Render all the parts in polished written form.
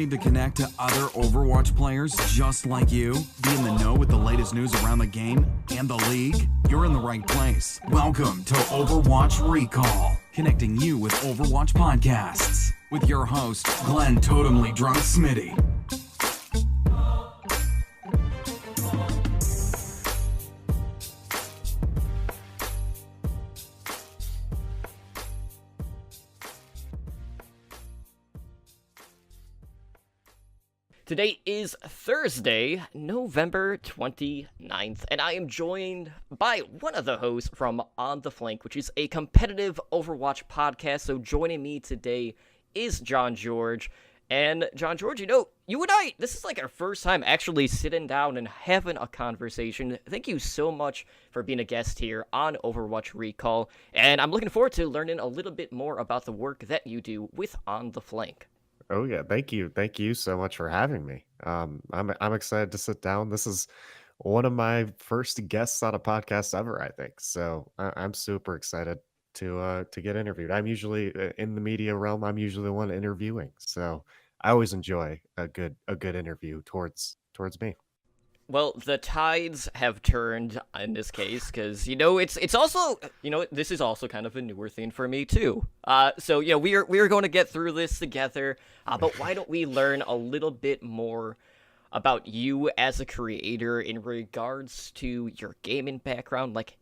Looking to connect to other Overwatch players just like you? Be in the know with the latest news around the game and the league? You're in the right place. Welcome to Overwatch Recall, connecting you with Overwatch podcasts. With your host, Glenn Totemlydrunk Smitty. Today is Thursday, November 29th, and I am joined by one of the hosts from On the Flank, which is a competitive Overwatch podcast. So joining me today is John Geroge. And John Geroge, you and I, this is like our first time actually sitting down and having a conversation. Thank you so much for being a guest here on Overwatch Recall. And I'm looking forward to learning a little bit more about the work that you do with On the Flank. Oh yeah, thank you so much for having me. I'm excited to sit down. This is one of my first guests on a podcast ever, I think. So I'm super excited to get interviewed. I'm usually in the media realm. I'm usually the one interviewing, so I always enjoy a good interview towards me. Well, the tides have turned in this case because it's also this is also kind of a newer thing for me too. So we're going to get through this together. But why don't we learn a little bit more about you as a creator in regards to your gaming background? Like,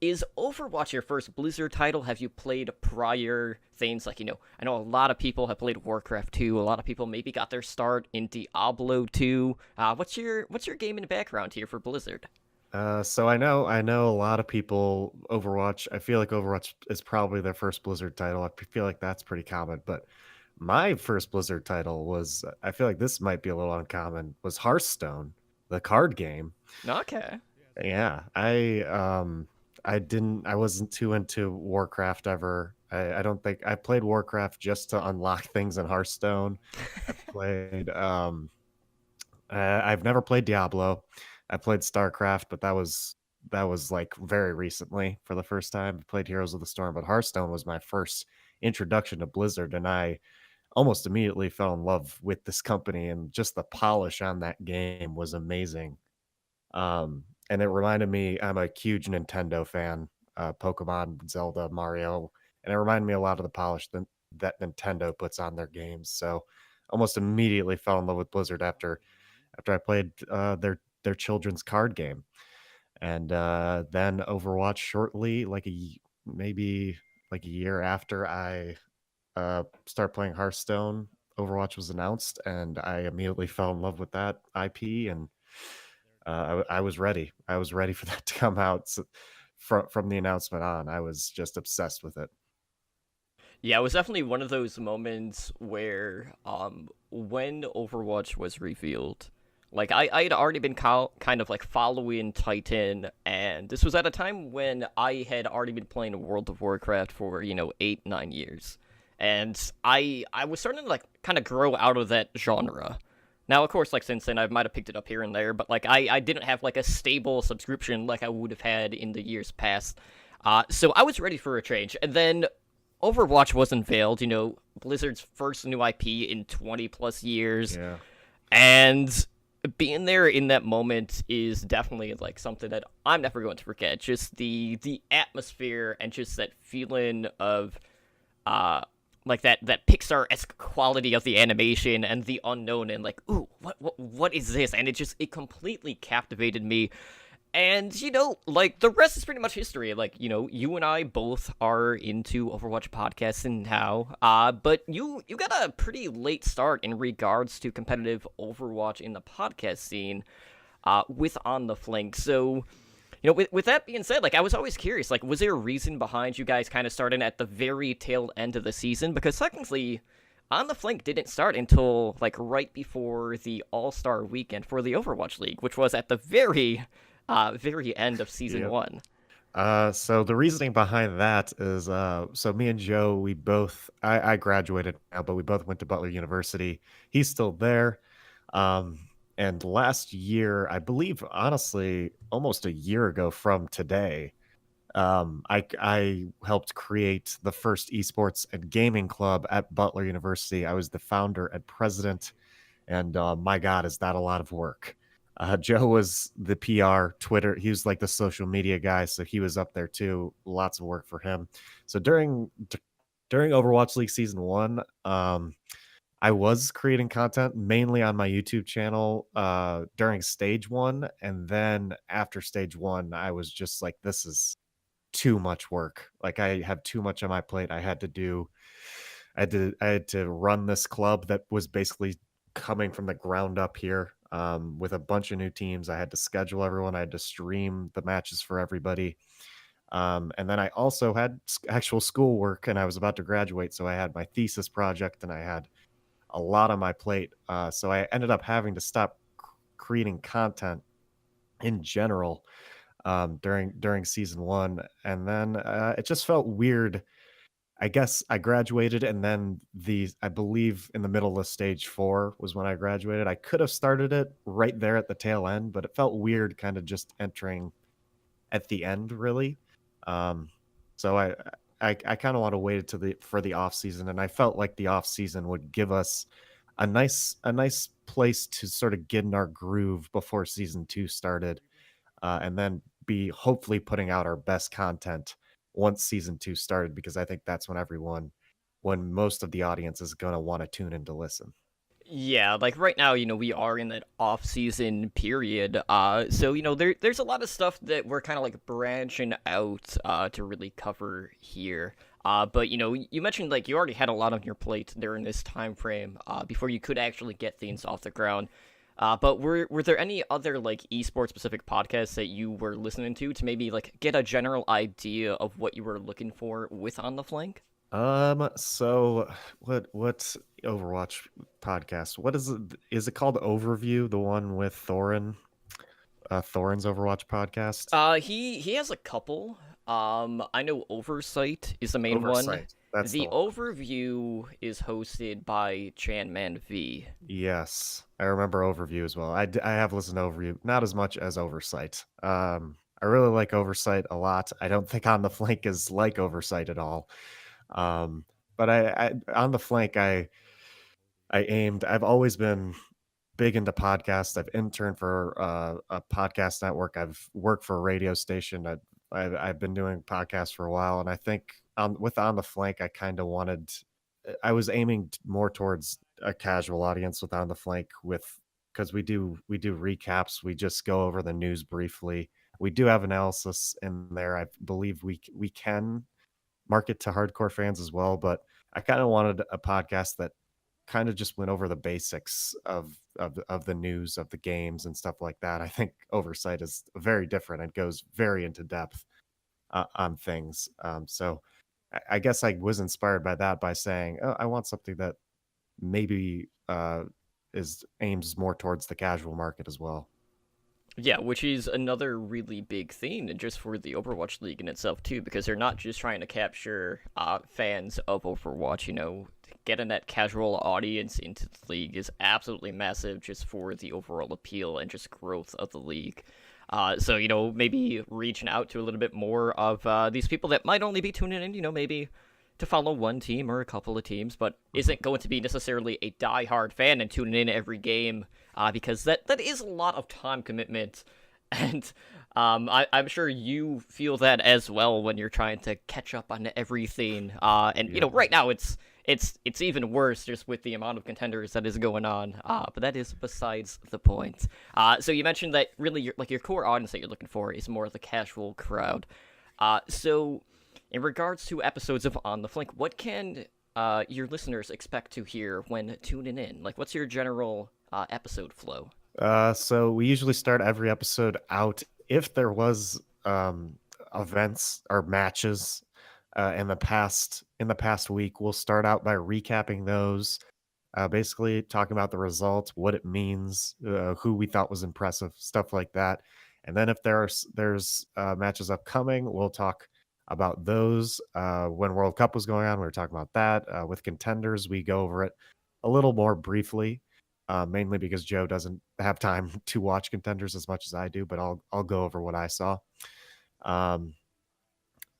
is Overwatch your first Blizzard title? Have you played prior things like, I know a lot of people have played Warcraft 2. A lot of people maybe got their start in Diablo 2. What's your gaming background here for Blizzard? So I know a lot of people Overwatch. I feel like Overwatch is probably their first Blizzard title. I feel like that's pretty common, but my first Blizzard title was, I feel like this might be a little uncommon, was Hearthstone, the card game. Okay. Yeah, I wasn't too into Warcraft ever. I don't think I played Warcraft just to unlock things in Hearthstone. I played I've never played Diablo. I played StarCraft, but that was like very recently for the first time. I played Heroes of the Storm, but Hearthstone was my first introduction to Blizzard, and I almost immediately fell in love with this company, and just the polish on that game was amazing. And it reminded me, I'm a huge Nintendo fan, Pokemon, Zelda, Mario, and it reminded me a lot of the polish that Nintendo puts on their games. So almost immediately fell in love with Blizzard after I played their children's card game. And then Overwatch shortly, maybe like a year after I started playing Hearthstone, Overwatch was announced, and I immediately fell in love with that IP, and I was ready. I was ready for that to come out. So from the announcement on, I was just obsessed with it. Yeah, it was definitely one of those moments where when Overwatch was revealed, like I had already been kind of like following Titan, and this was at a time when I had already been playing World of Warcraft for 8-9 years, and I was starting to like kind of grow out of that genre. Now, of course, like since then, I might have picked it up here and there, but like I didn't have like a stable subscription like I would have had in the years past. So I was ready for a change, and then Overwatch was unveiled. Blizzard's first new IP in 20 plus years, Yeah. and being there in that moment is definitely like something that I'm never going to forget. Just the atmosphere and just that feeling of like that Pixar-esque quality of the animation and the unknown, and like, ooh, what is this? And it completely captivated me. And like the rest is pretty much history. Like, you and I both are into Overwatch podcasting now. But you got a pretty late start in regards to competitive Overwatch in the podcast scene, with On the Flank. So, with that being said, like, I was always curious, like, was there a reason behind you guys kind of starting at the very tail end of the season? Because technically, On the Flank didn't start until, like, right before the All-Star weekend for the Overwatch League, which was at the very end of Season 1. So the reasoning behind that is, so me and Joe, I graduated now, but we both went to Butler University. He's still there. And last year, I believe, honestly, almost a year ago from today, I helped create the first esports and gaming club at Butler University. I was the founder and president, and my God, is that a lot of work. Joe was the PR, Twitter. He was like the social media guy, so he was up there too. Lots of work for him. So during Overwatch League Season 1, I was creating content mainly on my YouTube channel during Stage 1, and then after Stage 1, I was just like, this is too much work. Like, I have too much on my plate. I had to run this club that was basically coming from the ground up here, with a bunch of new teams. I had to schedule everyone. I had to stream the matches for everybody. And then I also had actual schoolwork, and I was about to graduate, so I had my thesis project, and I had a lot on my plate. So I ended up having to stop creating content in general during season 1, and then it just felt weird. I guess I graduated, and then I believe in the middle of stage 4 was when I graduated. I could have started it right there at the tail end, but it felt weird kind of just entering at the end, really. Um, so I kind of want to wait until for the off season, and I felt like the off season would give us a nice place to sort of get in our groove before season 2 started, and then be hopefully putting out our best content once season 2 started, because I think that's when most of the audience is going to want to tune in to listen. Yeah, like right now, we are in that off-season period. So there's a lot of stuff that we're kind of like branching out to really cover here. But you mentioned like you already had a lot on your plate during this time frame before you could actually get things off the ground. But were there any other like esports specific podcasts that you were listening to maybe like get a general idea of what you were looking for with On the Flank? So what's Overwatch podcast? What is it? Is it called Overview? The one with Thorin? Thorin's Overwatch podcast? He has a couple. I know Oversight is the main one. Oversight. That's the The one. Overview is hosted by Chanman V. Yes, I remember Overview as well. I have listened to Overview, not as much as Oversight. I really like Oversight a lot. I don't think On the Flank is like Oversight at all. Um, but On the Flank, I've always been big into podcasts. I've interned for a podcast network. I've worked for a radio station. I've been doing podcasts for a while, and I think with On the Flank, I was aiming more towards a casual audience with On the Flank, because we do recaps. We just go over the news briefly. We do have analysis in there. I believe we can market to hardcore fans as well, but I kind of wanted a podcast that kind of just went over the basics of the news of the games and stuff like that. I think Oversight is very different and goes very into depth on things. So I guess I was inspired by that, by saying, oh, I want something that maybe is aims more towards the casual market as well. Yeah, which is another really big thing just for the Overwatch League in itself too, because they're not just trying to capture fans of Overwatch. Getting that casual audience into the league is absolutely massive just for the overall appeal and just growth of the league. So maybe reaching out to a little bit more of these people that might only be tuning in, maybe to follow one team or a couple of teams, but isn't going to be necessarily a die-hard fan and tuning in every game, because that is a lot of time commitment, and I'm sure you feel that as well when you're trying to catch up on everything. And Yeah. right now it's even worse just with the amount of contenders that is going on. But that is besides the point. So you mentioned that really your core audience that you're looking for is more of the casual crowd. So in regards to episodes of On the Flank, what can your listeners expect to hear when tuning in? Like, what's your general episode flow? So we usually start every episode out, if there was events or matches in the past week, we'll start out by recapping those, basically talking about the results, what it means, who we thought was impressive, stuff like that. And then if there's matches upcoming, we'll talk about those. When World Cup was going on, we were talking about that. With contenders, we go over it a little more briefly, mainly because Joe doesn't have time to watch contenders as much as I do, but I'll go over what I saw. Um,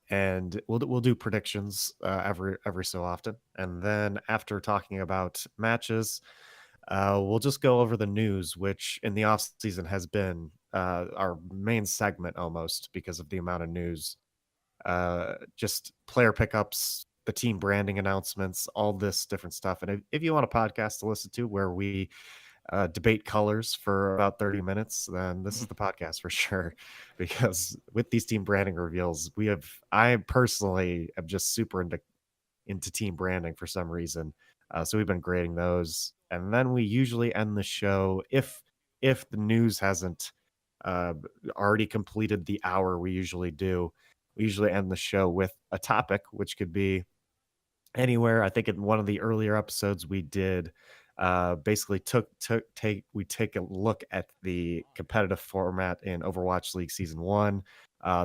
and we'll do predictions every so often, and then after talking about matches, We'll just go over the news, which in the off season has been our main segment almost because of the amount of news. Just player pickups, the team branding announcements, all this different stuff. And if you want a podcast to listen to where we debate colors for about 30 minutes, then this is the podcast for sure. Because with these team branding reveals, I personally am just super into team branding for some reason. So we've been grading those, and then we usually end the show if the news hasn't uh, already completed the hour we usually do. We usually end the show with a topic, which could be anywhere. I think in one of the earlier episodes we did basically we take a look at the competitive format in Overwatch League Season 1,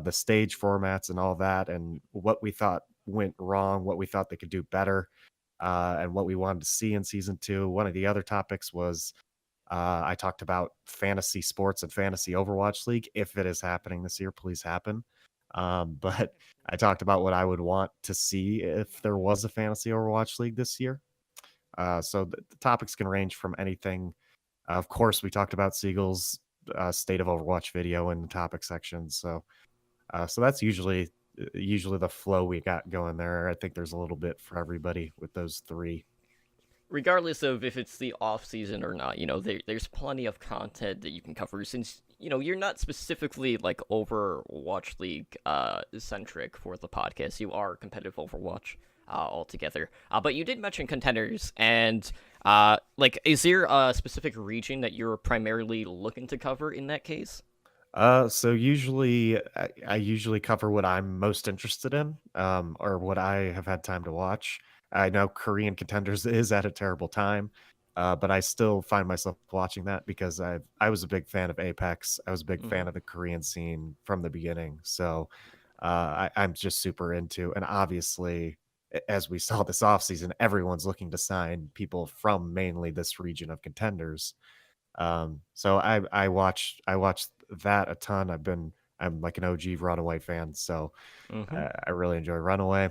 the stage formats and all that, and what we thought went wrong, what we thought they could do better, and what we wanted to see in Season 2. One of the other topics was I talked about fantasy sports and fantasy Overwatch League. If it is happening this year, please happen. But I talked about what I would want to see if there was a fantasy Overwatch League this year. So the topics can range from anything. Of course, we talked about Siegel's state of Overwatch video in the topic section. So that's usually the flow we got going there. I think there's a little bit for everybody with those three. Regardless of if it's the off season or not, there's plenty of content that you can cover since you're not specifically like Overwatch League centric for the podcast. You are competitive Overwatch altogether. But you did mention contenders, and is there a specific region that you're primarily looking to cover in that case? So usually I usually cover what I'm most interested in, or what I have had time to watch. I know Korean Contenders is at a terrible time, but I still find myself watching that because I was a big fan of Apex. I was a big fan of the Korean scene from the beginning. So I'm just super into, and obviously, as we saw this offseason, everyone's looking to sign people from mainly this region of contenders. So I watched that a ton. I'm like an OG Runaway fan, so Mm-hmm. I really enjoy Runaway.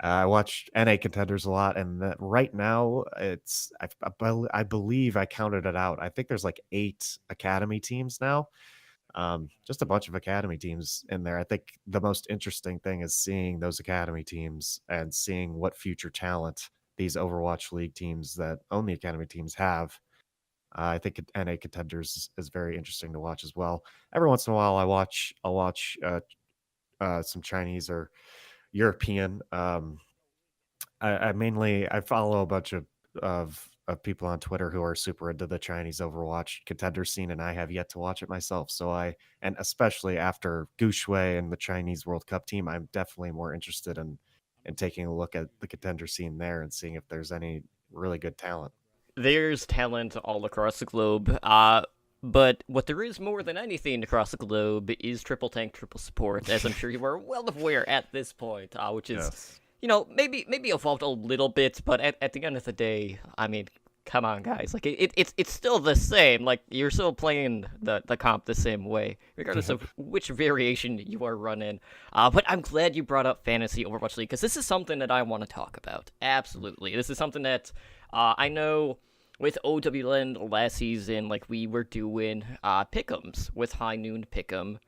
I watch NA contenders a lot, and right now I believe I counted it out. I think there's like 8 academy teams now. Just a bunch of academy teams in there. I think the most interesting thing is seeing those academy teams and seeing what future talent these Overwatch League teams that own the academy teams have. I think NA contenders is very interesting to watch as well. Every once in a while, I'll watch some Chinese or European. I follow a bunch of people on Twitter who are super into the Chinese Overwatch contender scene, and I have yet to watch it myself. And especially after Gushue and the Chinese World Cup team, I'm definitely more interested in taking a look at the contender scene there and seeing if there's any really good talent. There's talent all across the globe. But what there is more than anything across the globe is triple tank, triple support, as I'm sure you are well aware at this point, which is, Yes. maybe evolved a little bit, but at the end of the day, I mean, come on, guys, like it's still the same. Like you're still playing the comp the same way, regardless of which variation you are running. But I'm glad you brought up fantasy Overwatch League because this is something that I want to talk about. Absolutely, this is something that I know. With OWLN last season, like we were doing pick'ems with High Noon Pick'em,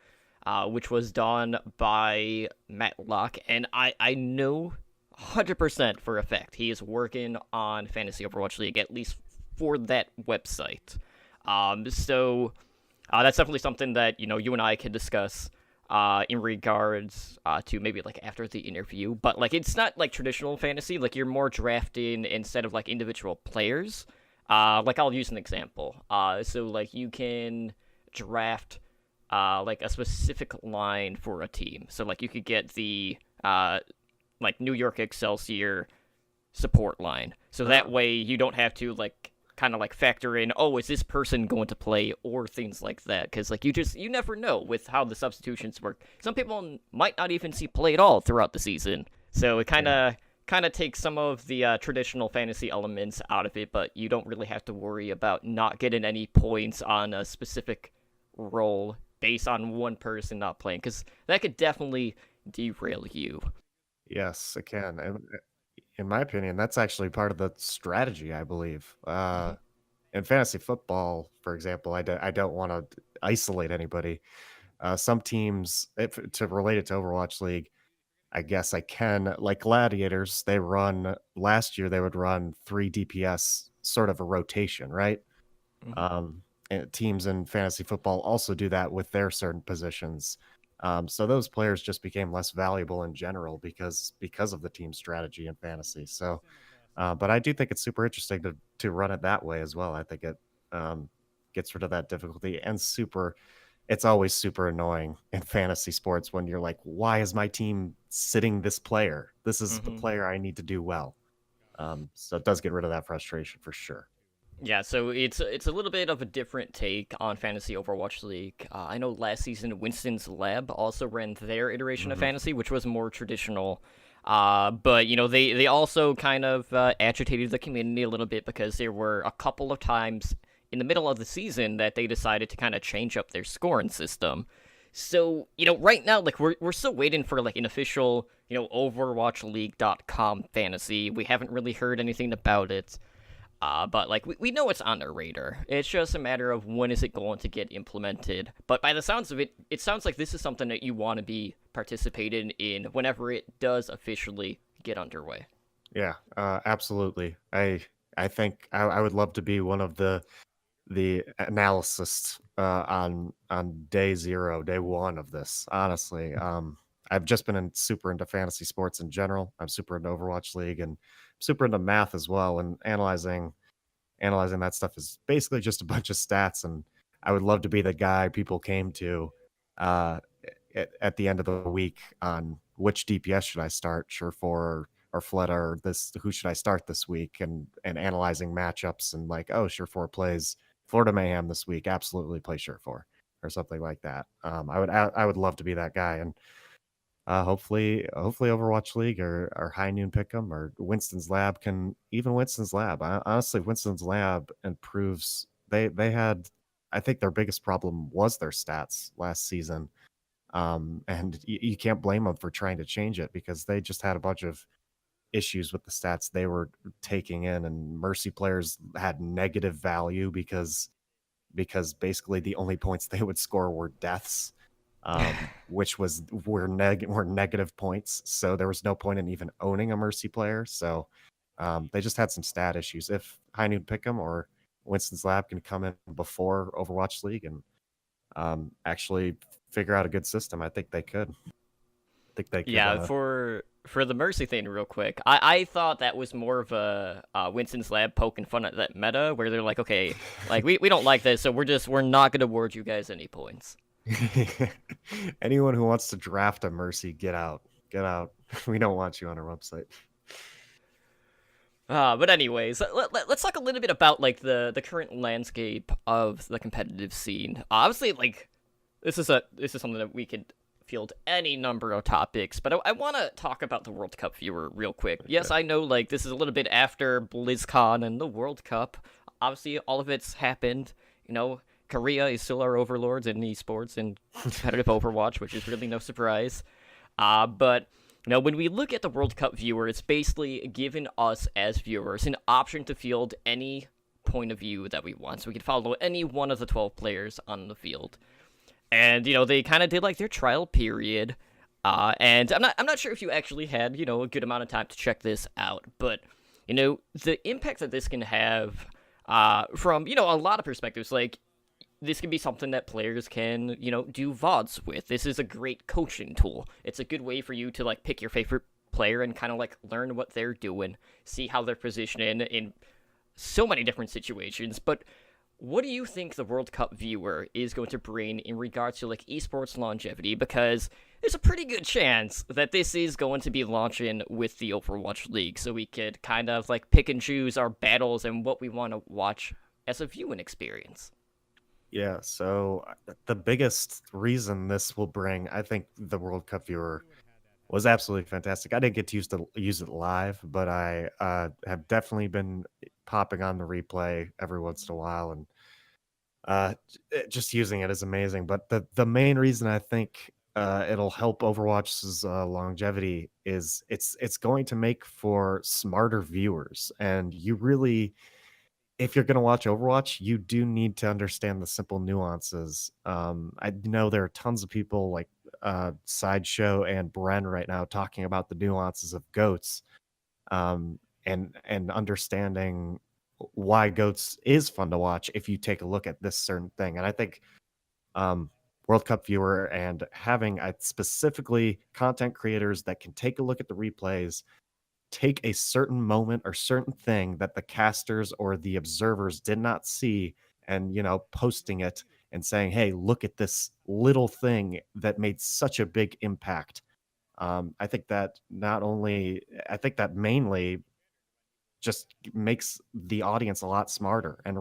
which was done by Matlock, and I know 100% for a fact he is working on Fantasy Overwatch League, at least for that website. So that's definitely something that you and I can discuss in regards to maybe like after the interview. But like it's not like traditional fantasy, like you're more drafting instead of like individual players. Like I'll use an example. So like you can draft like a specific line for a team. So like you could get the like New York Excelsior support line. So that way you don't have to like kind of like factor in, oh, is this person going to play or things like that? Because like you never know with how the substitutions work. Some people might not even see play at all throughout the season. So it kind of takes some of the traditional fantasy elements out of it, but you don't really have to worry about not getting any points on a specific role based on one person not playing, because that could definitely derail you. Yes, it can. And in my opinion, that's actually part of the strategy, I believe. in fantasy football, for example, I don't want to isolate anybody. Some teams, to relate it to Overwatch League, I guess I can. Like Gladiators, they run last year. They would run 3 DPS, sort of a rotation, right? Mhm. And teams in fantasy football also do that with their certain positions. So those players just became less valuable in general because of the team strategy in fantasy. So, but I do think it's super interesting to run it that way as well. I think it um, gets rid of that difficulty and super. It's always super annoying in fantasy sports when you're like, why is my team sitting this player? This is the Mhm. player I need to do well. So it does get rid of that frustration for sure. Yeah, so it's a little bit of a different take on Fantasy Overwatch League. I know last season Winston's Lab also ran their iteration of Hmm. Fantasy, which was more traditional. But they also kind of agitated the community a little bit because there were a couple of times in the middle of the season that they decided to kind of change up their scoring system. So right now, like we're still waiting for like an official OverwatchLeague.com fantasy. We haven't really heard anything about it. But like we know it's on their radar. It's just a matter of when is it going to get implemented. But by the sounds of it, it sounds like this is something that you want to be participating in whenever it does officially get underway. Yeah, absolutely. I think I would love to be one of the analysts on day zero, day one of this. Honestly, I've just been super into fantasy sports in general. I'm super into Overwatch League and super into math as well. And analyzing that stuff is basically just a bunch of stats. And I would love to be the guy people came to uh, at the end of the week on which DPS should I start, Surefour or Fleta, or this who should I start this week, and analyzing matchups and like, oh, Surefour plays Florida Mayhem this week, absolutely play Surefour or something like that. I would love to be that guy, and hopefully Overwatch League or High Noon Pick'em or Winston's Lab can even Winston's Lab. Honestly, Winston's Lab improves. They had, I think their biggest problem was their stats last season, and you can't blame them for trying to change it because they just had a bunch of issues with the stats they were taking in, and Mercy players had negative value because basically the only points they would score were deaths, which were negative points. So there was no point in even owning a Mercy player. So they just had some stat issues. If High Noon Pick'em or Winston's Lab can come in before Overwatch League and actually figure out a good system, I think they could. I think they could. Yeah, for the Mercy thing, real quick, I thought that was more of a Winston's Lab poking fun at that meta where they're like, okay, like we don't like this, so we're not gonna award you guys any points. Anyone who wants to draft a Mercy, get out. Get out. We don't want you on our website. But anyways, let's talk a little bit about like the current landscape of the competitive scene. Obviously, like this is something that we could field any number of topics, but I want to talk about the World Cup viewer real quick. Yes, I know like this is a little bit after BlizzCon and the World Cup. Obviously, all of it's happened. Korea is still our overlords in esports and competitive Overwatch, which is really no surprise. But when we look at the World Cup viewer, it's basically given us as viewers an option to field any point of view that we want. So we can follow any one of the 12 players on the field. And they kind of did like their trial period. And I'm not sure if you actually had a good amount of time to check this out, but the impact that this can have from a lot of perspectives, like this can be something that players can, do VODs with. This is a great coaching tool. It's a good way for you to like pick your favorite player and kind of like learn what they're doing, see how they're positioning in so many different situations. But what do you think the World Cup viewer is going to bring in regards to like esports longevity? Because there's a pretty good chance that this is going to be launching with the Overwatch League, so we could kind of like pick and choose our battles and what we want to watch as a viewing experience. Yeah, so the biggest reason this will bring, I think, the World Cup viewer was absolutely fantastic. I didn't get to use it live, but I have definitely been popping on the replay every once in a while, and just using it is amazing. But the main reason I think it'll help Overwatch's longevity is it's going to make for smarter viewers, and you really if you're going to watch Overwatch, you do need to understand the simple nuances. I know there are tons of people like Sideshow and Bren right now talking about the nuances of goats, and understanding why goats is fun to watch if you take a look at this certain thing. And I think World Cup viewer and having specifically content creators that can take a look at the replays, take a certain moment or certain thing that the casters or the observers did not see, and posting it and saying, hey, look at this little thing that made such a big impact. I think that mainly just makes the audience a lot smarter and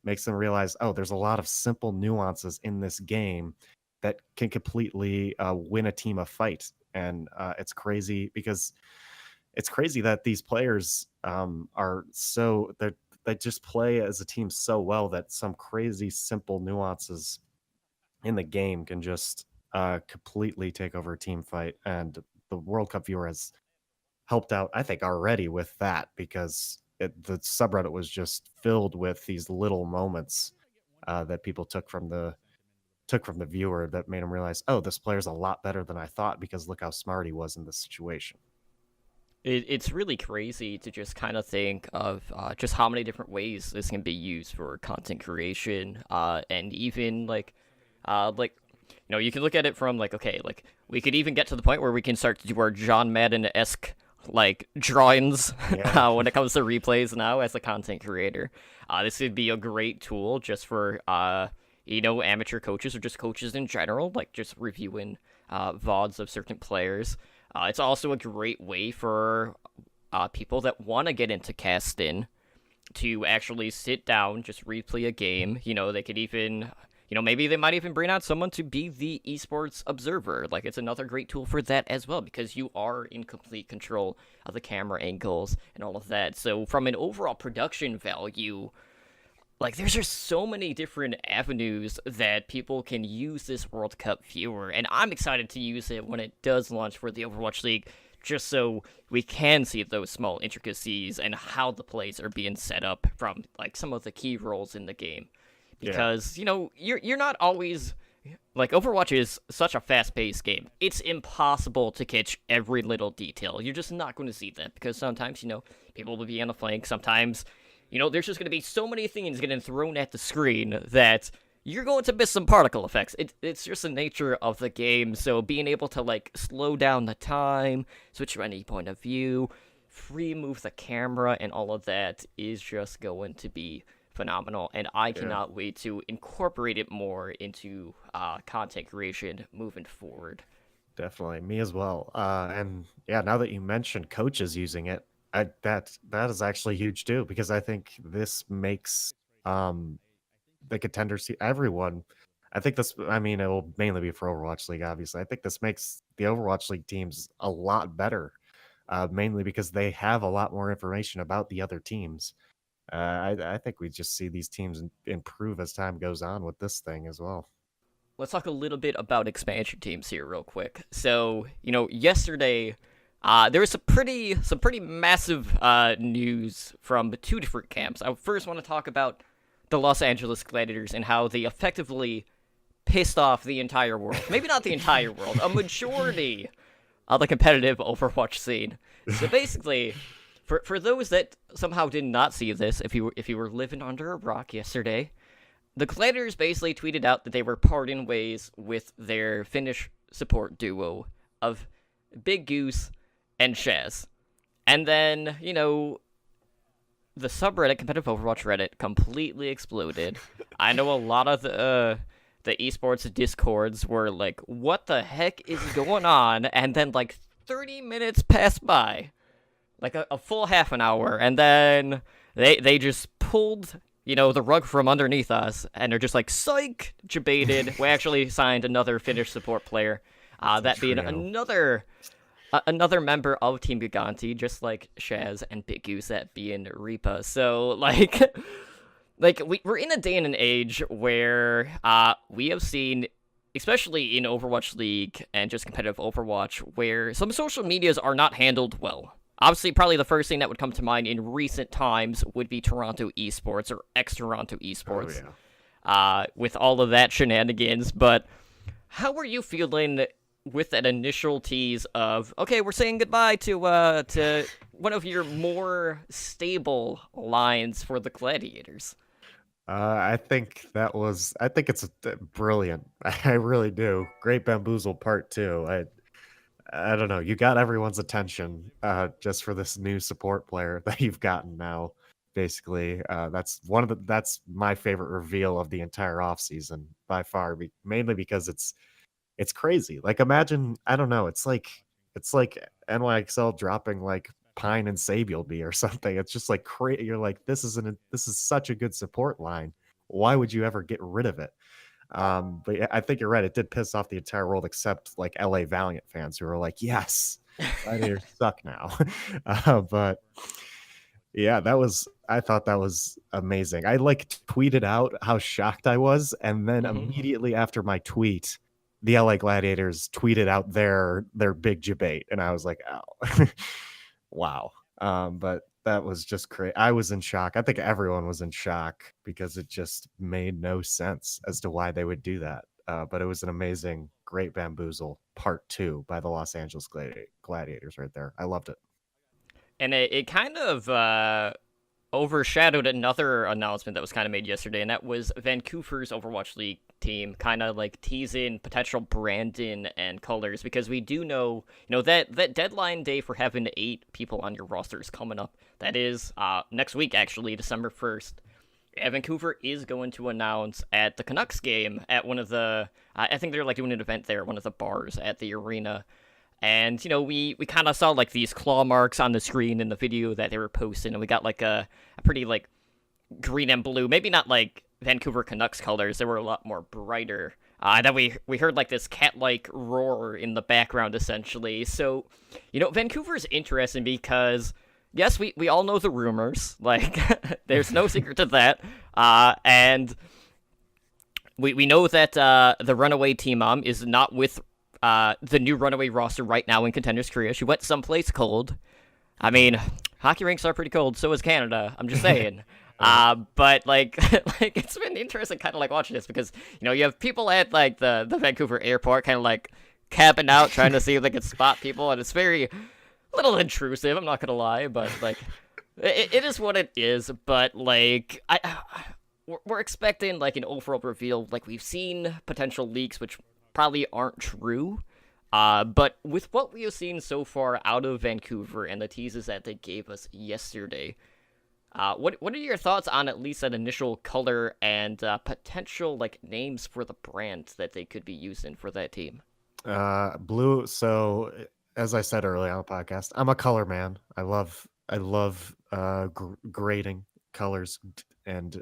makes them realize, oh, there's a lot of simple nuances in this game that can completely win a team a fight. And it's crazy because it's crazy that these players are so they just play as a team so well that some crazy simple nuances in the game can just completely take over a team fight. And the World Cup viewer has helped out, I think, already with that, because the subreddit was just filled with these little moments that people took from the viewer that made him realize, oh, this player's a lot better than I thought, because look how smart he was in this situation. It's really crazy to just kind of think of just how many different ways this can be used for content creation, and even you can look at it from okay, we could even get to the point where we can start to do our John Madden-esque drawings when it comes to replays now as a content creator. This would be a great tool just for amateur coaches or just coaches in general, just reviewing VODs of certain players. It's also a great way for people that want to get into casting to actually sit down, just replay a game. They could even, maybe they might even bring out someone to be the esports observer. It's another great tool for that as well, because you are in complete control of the camera angles and all of that. So from an overall production value, there's just so many different avenues that people can use this World Cup viewer, and I'm excited to use it when it does launch for the Overwatch League, just so we can see those small intricacies and how the plays are being set up from, some of the key roles in the game. Because, you're not always... Overwatch is such a fast-paced game. It's impossible to catch every little detail. You're just not going to see that, because sometimes, people will be on the flank, sometimes... there's just going to be so many things getting thrown at the screen that you're going to miss some particle effects. It's just the nature of the game, so being able to, slow down the time, switch to any point of view, free move the camera, and all of that is just going to be phenomenal, and I cannot wait to incorporate it more into content creation moving forward. Definitely, me as well. And yeah, now that you mentioned coaches using it, that is actually huge too, because I think this makes the contenders, everyone. I think this. I mean, it will mainly be for Overwatch League, obviously. I think this makes the Overwatch League teams a lot better, mainly because they have a lot more information about the other teams. I think we just see these teams improve as time goes on with this thing as well. Let's talk a little bit about expansion teams here real quick. So, yesterday, there was some pretty massive news from two different camps. I first want to talk about the Los Angeles Gladiators and how they effectively pissed off the entire world. Maybe not the entire world, a majority of the competitive Overwatch scene. So basically... For those that somehow did not see this, if you were living under a rock yesterday, the Gladiators basically tweeted out that they were parting ways with their Finnish support duo of Big Goose and Shaz. And then, the subreddit, Competitive Overwatch Reddit, completely exploded. I know a lot of the esports discords were like, what the heck is going on? And then 30 minutes passed by. A full half an hour, and then they just pulled, the rug from underneath us, and they're just psych, debated. We actually signed another Finnish support player, that being another member of Team Giganti, just like Shaz and Big Goose, that being Reaper. So, we're in a day and an age where we have seen, especially in Overwatch League and just competitive Overwatch, where some social medias are not handled well. Obviously, probably the first thing that would come to mind in recent times would be Toronto Esports or ex-Toronto Esports, with all of that shenanigans. But how were you feeling with that initial tease of, okay, we're saying goodbye to one of your more stable lines for the Gladiators? I think it's brilliant. I really do. Great Bamboozle Part 2. I don't know. You got everyone's attention just for this new support player that you've gotten now. Basically, that's my favorite reveal of the entire offseason by far. Mainly because it's crazy. Like, imagine, I don't know. It's like NYXL dropping like Pine and Sabielby or something. It's just like crazy. You're like, this is such a good support line. Why would you ever get rid of it? But yeah, I think you're right. It did piss off the entire world except like LA Valiant fans who were like, yes, Gladiators suck now. But yeah, I thought that was amazing. I like tweeted out how shocked I was, and then immediately after my tweet, the LA Gladiators tweeted out their big debate, and I was like, oh, wow. But that was just crazy. I was in shock. I think everyone was in shock because it just made no sense as to why they would do that. But it was an amazing, great Bamboozle Part 2 by the Los Angeles Gladiators right there. I loved it. And it kind of overshadowed another announcement that was kind of made yesterday, and that was Vancouver's Overwatch League team kind of like teasing potential branding and colors, because we do know, that deadline day for having 8 people on your roster is coming up. That is next week, actually, December 1st. Vancouver is going to announce at the Canucks game at one of the, I think they're like doing an event there at one of the bars at the arena. And, we kind of saw, like, these claw marks on the screen in the video that they were posting, and we got, like, a pretty, like, green and blue, maybe not, like, Vancouver Canucks colors. They were a lot more brighter. Then we heard, like, this cat-like roar in the background, essentially. So, Vancouver's interesting because, yes, we all know the rumors. Like, there's no secret to that. And we know that the Runaway team mom is not with the new Runaway roster right now in Contenders Korea. She went someplace cold. I mean, hockey rinks are pretty cold, so is Canada. I'm just saying. But like it's been interesting kind of like watching this because, you have people at like the Vancouver airport kind of like camping out trying to see if they can spot people, and it's very little intrusive, I'm not gonna lie, but like it is what it is. But like we're expecting like an overall reveal. Like, we've seen potential leaks which probably aren't true, but with what we have seen so far out of Vancouver and the teases that they gave us yesterday, what are your thoughts on at least that initial color and potential like names for the brand that they could be using for that team? Blue. So as I said earlier on the podcast, I'm a color man. I love grading colors and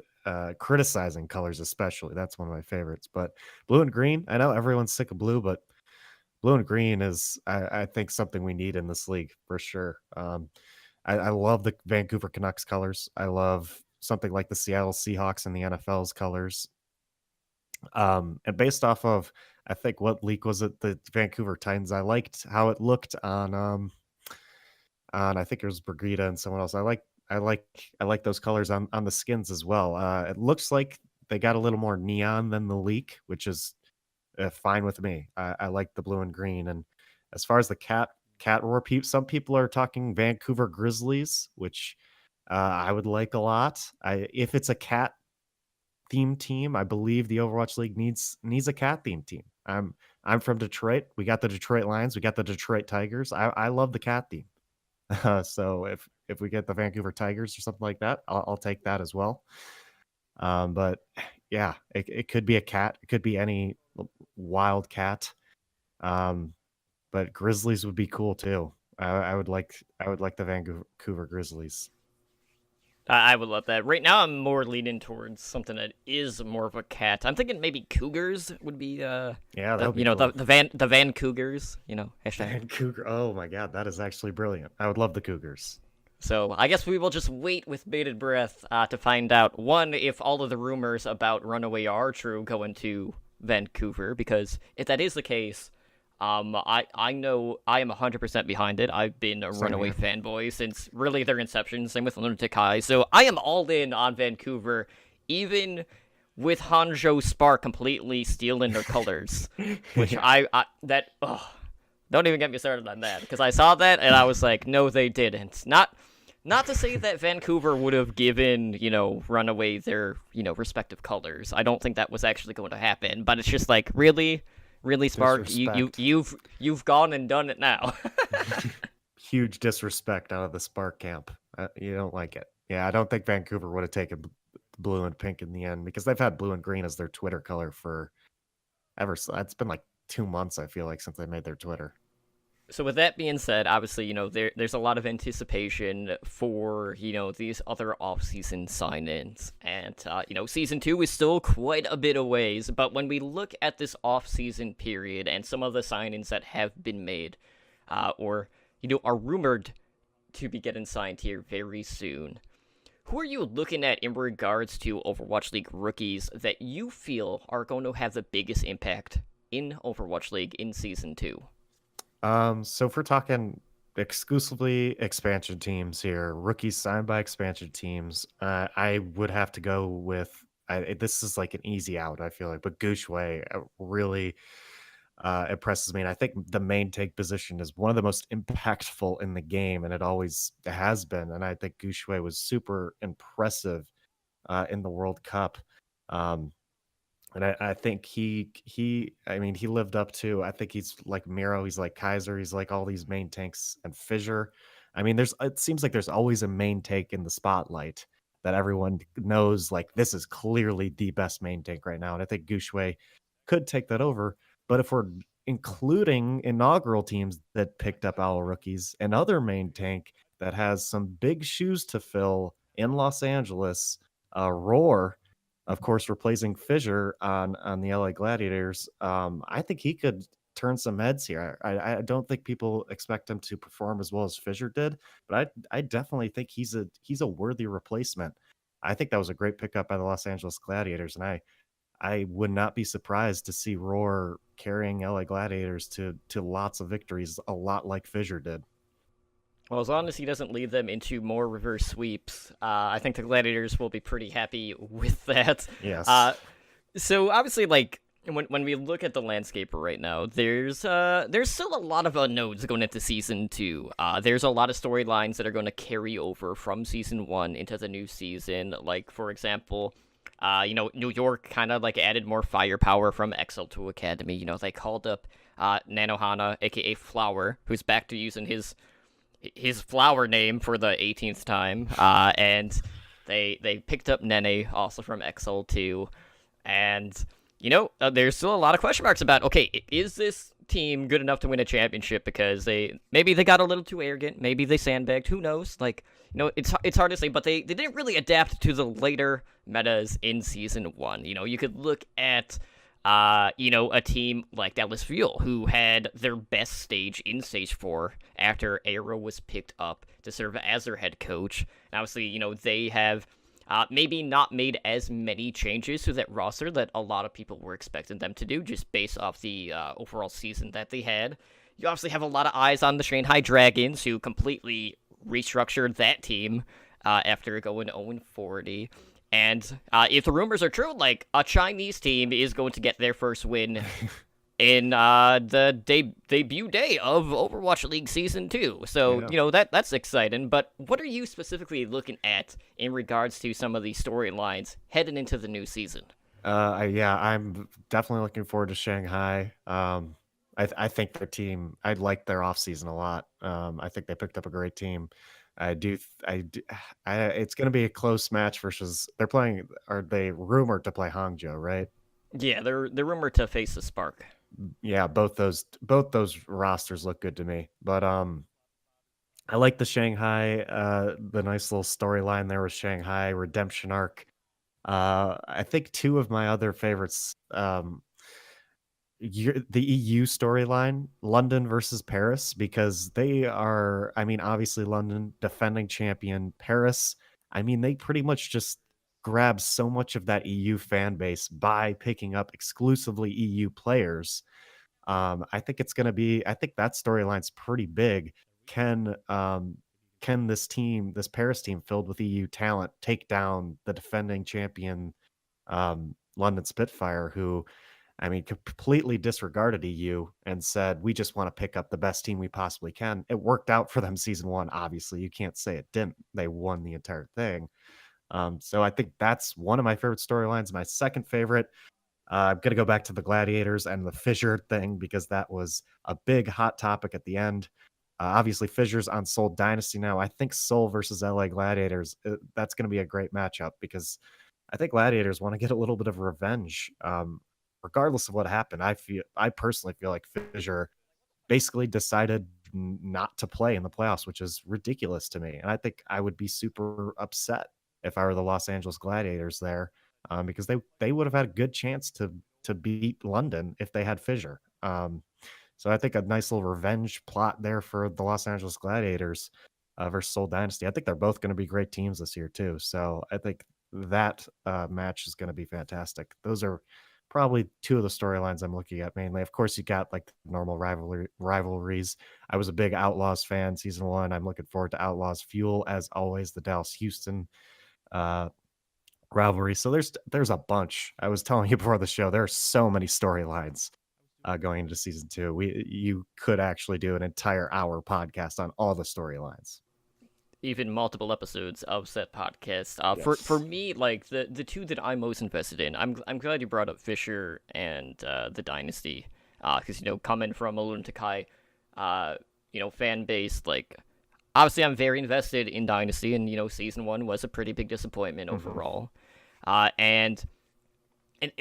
criticizing colors, especially. That's one of my favorites. But blue and green, I know everyone's sick of blue, but blue and green is, I think, something we need in this league for sure. I love the Vancouver Canucks colors. I love something like the Seattle Seahawks and the NFL's colors. And based off of, I think, what leak was it? The Vancouver Titans. I liked how it looked on I think it was Brigida and someone else. I like those colors on the skins as well. It looks like they got a little more neon than the leak, which is fine with me. I like the blue and green. And as far as the cat roar, some people are talking Vancouver Grizzlies, which I would like a lot. If it's a cat themed team, I believe the Overwatch League needs a cat themed team. I'm from Detroit. We got the Detroit Lions. We got the Detroit Tigers. I love the cat theme. So if we get the Vancouver Tigers or something like that, I'll take that as well. But yeah, it could be a cat. It could be any wild cat. But Grizzlies would be cool too. I would like the Vancouver Grizzlies. I would love that. Right now, I'm more leaning towards something that is more of a cat. I'm thinking maybe Cougars would be. Yeah, that would be cool. the Van Cougars. Hashtag. Van Cougar. Oh my God, that is actually brilliant. I would love the Cougars. So I guess we will just wait with bated breath to find out, one, if all of the rumors about Runaway are true going to Vancouver, because if that is the case, I know I am 100% behind it. I've been a Same runaway here. fanboy since really their inception. Same with Lunatic High. So I am all in on Vancouver, even with Hanzhou Spark completely stealing their colors, which Yeah. I that don't even get me started on that because I saw that and I was like, no, they didn't. Not to say that Vancouver would have given, Runaway their, respective colors. I don't think that was actually going to happen, but it's just like, really, really, Spark, Disrespect. you've gone and done it now. Huge disrespect out of the Spark camp. You don't like it. Yeah, I don't think Vancouver would have taken blue and pink in the end because they've had blue and green as their Twitter color for ever. So it's been like 2 months, I feel like, since they made their Twitter. So with that being said, obviously, there's a lot of anticipation for, these other off-season sign-ins. And, Season 2 is still quite a bit of ways, but when we look at this off-season period and some of the sign-ins that have been made, or, are rumored to be getting signed here very soon, who are you looking at in regards to Overwatch League rookies that you feel are going to have the biggest impact in Overwatch League in Season 2? So if we're talking exclusively expansion teams here, rookies signed by expansion teams, I would have to go with this is like an easy out, I feel like, but Gooshway really impresses me. And I think the main take position is one of the most impactful in the game, and it always has been. And I think Gooshway was super impressive in the World Cup. Um, and I think I mean, he lived up to, I think he's like Miro, he's like Kaiser, he's like all these main tanks and Fissure. I mean, it seems like there's always a main tank in the spotlight that everyone knows, like, this is clearly the best main tank right now. And I think Gushue could take that over. But if we're including inaugural teams that picked up our rookies and other main tank that has some big shoes to fill in Los Angeles, Roar, of course, replacing Fissure on the LA Gladiators, I think he could turn some heads here. I don't think people expect him to perform as well as Fissure did, but I definitely think he's a worthy replacement. I think that was a great pickup by the Los Angeles Gladiators, and I would not be surprised to see Roar carrying LA Gladiators to lots of victories, a lot like Fissure did. Well, as long as he doesn't lead them into more reverse sweeps, I think the Gladiators will be pretty happy with that. Yes. So obviously, like when we look at the landscape right now, there's still a lot of unknowns going into Season 2. There's a lot of storylines that are going to carry over from Season 1 into the new season. Like, for example, New York kind of like added more firepower from Excel to Academy. They called up Nanohana, aka Flower, who's back to using his flower name for the 18th time, and they picked up Nene also from Excel too, and there's still a lot of question marks about, okay, is this team good enough to win a championship? Because maybe they got a little too arrogant, maybe they sandbagged, who knows? Like, it's hard to say, but they didn't really adapt to the later metas in Season 1. You could look at a team like Dallas Fuel, who had their best stage in Stage 4 after Aero was picked up to serve as their head coach. And obviously, they have maybe not made as many changes to that roster that a lot of people were expecting them to do, just based off the overall season that they had. You obviously have a lot of eyes on the Shanghai Dragons, who completely restructured that team after going 0-40. And if the rumors are true, like, a Chinese team is going to get their first win in the debut day of Overwatch League Season 2. So, Yeah. that's exciting. But what are you specifically looking at in regards to some of these storylines heading into the new season? I'm definitely looking forward to Shanghai. I think their team, I like their offseason a lot. I think they picked up a great team. I do, I, do- it's going to be a close match versus they're playing. Are they rumored to play Hangzhou, right? Yeah, they're rumored to face the Spark. Yeah, both those rosters look good to me. But I like the Shanghai, the nice little storyline there with Shanghai redemption arc. I think two of my other favorites, the EU storyline, London versus Paris, because they are, I mean, obviously London defending champion, Paris. I mean, they pretty much just grab so much of that EU fan base by picking up exclusively EU players. I think it's going to be. I think that storyline's pretty big. Can can this Paris team filled with EU talent take down the defending champion London Spitfire, who I mean, completely disregarded EU and said, "We just want to pick up the best team we possibly can." It worked out for them season one. Obviously, you can't say it didn't. They won the entire thing. So I think that's one of my favorite storylines. My second favorite, I'm gonna go back to the Gladiators and the Fissure thing because that was a big hot topic at the end. Obviously, Fissure's on Soul Dynasty now. I think Soul versus LA Gladiators. That's going to be a great matchup because I think Gladiators want to get a little bit of revenge. Regardless of what happened, I personally feel like Fissure basically decided not to play in the playoffs, which is ridiculous to me. And I think I would be super upset if I were the Los Angeles Gladiators there, because they would have had a good chance to beat London if they had Fissure. So I think a nice little revenge plot there for the Los Angeles Gladiators versus Soul Dynasty. I think they're both going to be great teams this year too. So I think that match is going to be fantastic. Those are probably two of the storylines I'm looking at mainly. Of course, you got like the normal rivalries. I was a big Outlaws fan season one. I'm looking forward to Outlaws Fuel as always. The Dallas Houston uh, rivalry. So there's a bunch. I was telling you before the show, there are so many storylines going into season two. You could actually do an entire hour podcast on all the storylines. Even multiple episodes of said podcast. For Yes. me, like the two that I'm most invested in, I'm glad you brought up Fissure and the Dynasty, because coming from a Lunatic High, fan base, like obviously I'm very invested in Dynasty, and season one was a pretty big disappointment overall, and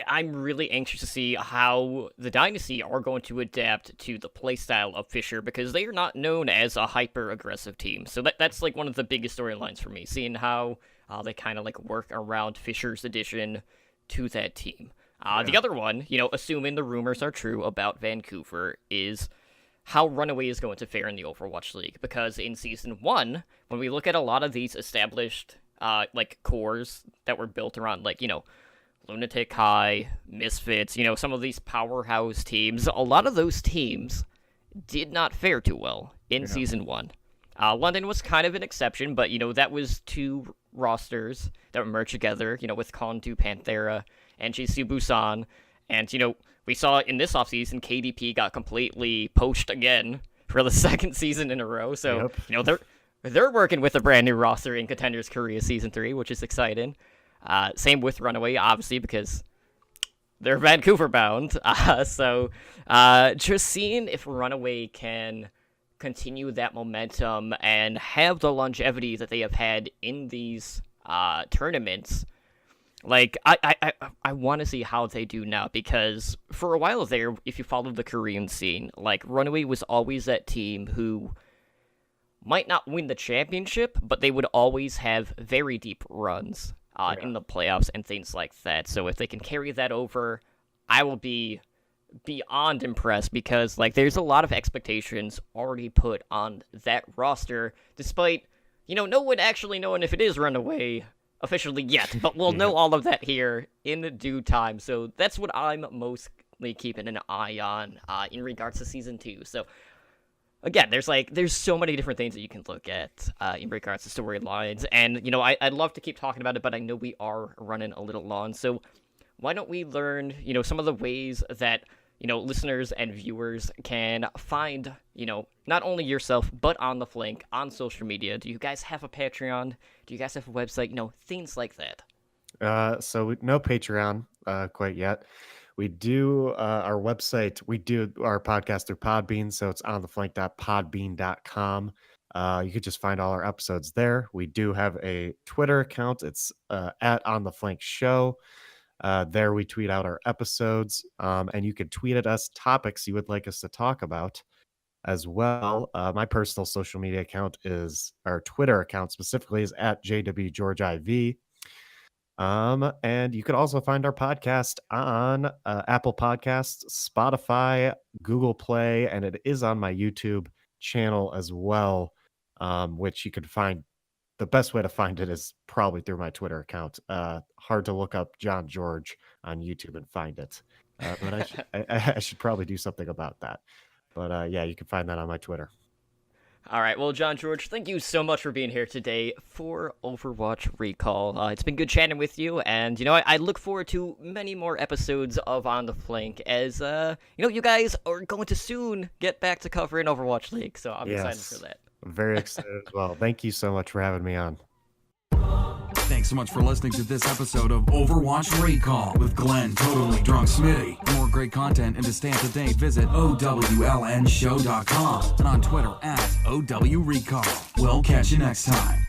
I'm really anxious to see how the Dynasty are going to adapt to the playstyle of Fissure because they are not known as a hyper-aggressive team. So that's like one of the biggest storylines for me, seeing how they kind of like work around Fissure's addition to that team. The other one, assuming the rumors are true about Vancouver, is how Runaway is going to fare in the Overwatch League. Because in Season 1, when we look at a lot of these established cores that were built around, Lunatic High, Misfits, some of these powerhouse teams, a lot of those teams did not fare too well in Season 1. London was kind of an exception, but, that was two rosters that were merged together, with Kondu Panthera and Jisoo Busan. And, we saw in this offseason, KDP got completely poached again for the second season in a row. So, they're working with a brand new roster in Contenders Korea Season 3, which is exciting. Same with Runaway, obviously, because they're Vancouver bound. So just seeing if Runaway can continue that momentum and have the longevity that they have had in these tournaments. Like, I want to see how they do now, because for a while there, if you follow the Korean scene, like, Runaway was always that team who might not win the championship, but they would always have very deep runs in the playoffs and things like that. So if they can carry that over, I will be beyond impressed, because like there's a lot of expectations already put on that roster, despite no one actually knowing if it is Runaway officially yet. But we'll know all of that here in due time. So that's what I'm mostly keeping an eye on in regards to Season 2. So again, there's so many different things that you can look at in regards to storylines, and I'd love to keep talking about it, but I know we are running a little long. So why don't we learn some of the ways that listeners and viewers can find not only yourself but On the Flank on social media? Do you guys have a Patreon? Do you guys have a website? Things like that. So no Patreon quite yet. We do our website. We do our podcast through Podbean, so it's ontheflank.podbean.com. You could just find all our episodes there. We do have a Twitter account. It's at On the Flank Show. There we tweet out our episodes, and you can tweet at us topics you would like us to talk about as well. My personal social media account is, our Twitter account specifically is at JWGeorgeIV. And you can also find our podcast on Apple Podcasts, Spotify, Google Play, and it is on my YouTube channel as well, which you can find. The best way to find it is probably through my Twitter account. Hard to look up John Geroge on YouTube and find it. But I should probably do something about that. But yeah, you can find that on my Twitter. All right, well, John Geroge, thank you so much for being here today for Overwatch Recall. It's been good chatting with you, and, I look forward to many more episodes of On the Flank as, you guys are going to soon get back to covering Overwatch League, so I'm excited for that. I'm very excited as well. Thank you so much for having me on. Thanks so much for listening to this episode of Overwatch Recall with Glenn Totemlydrunk Smitty. For more great content and to stay up to date, visit OWLNshow.com and on Twitter @OWRecall. We'll catch you next time.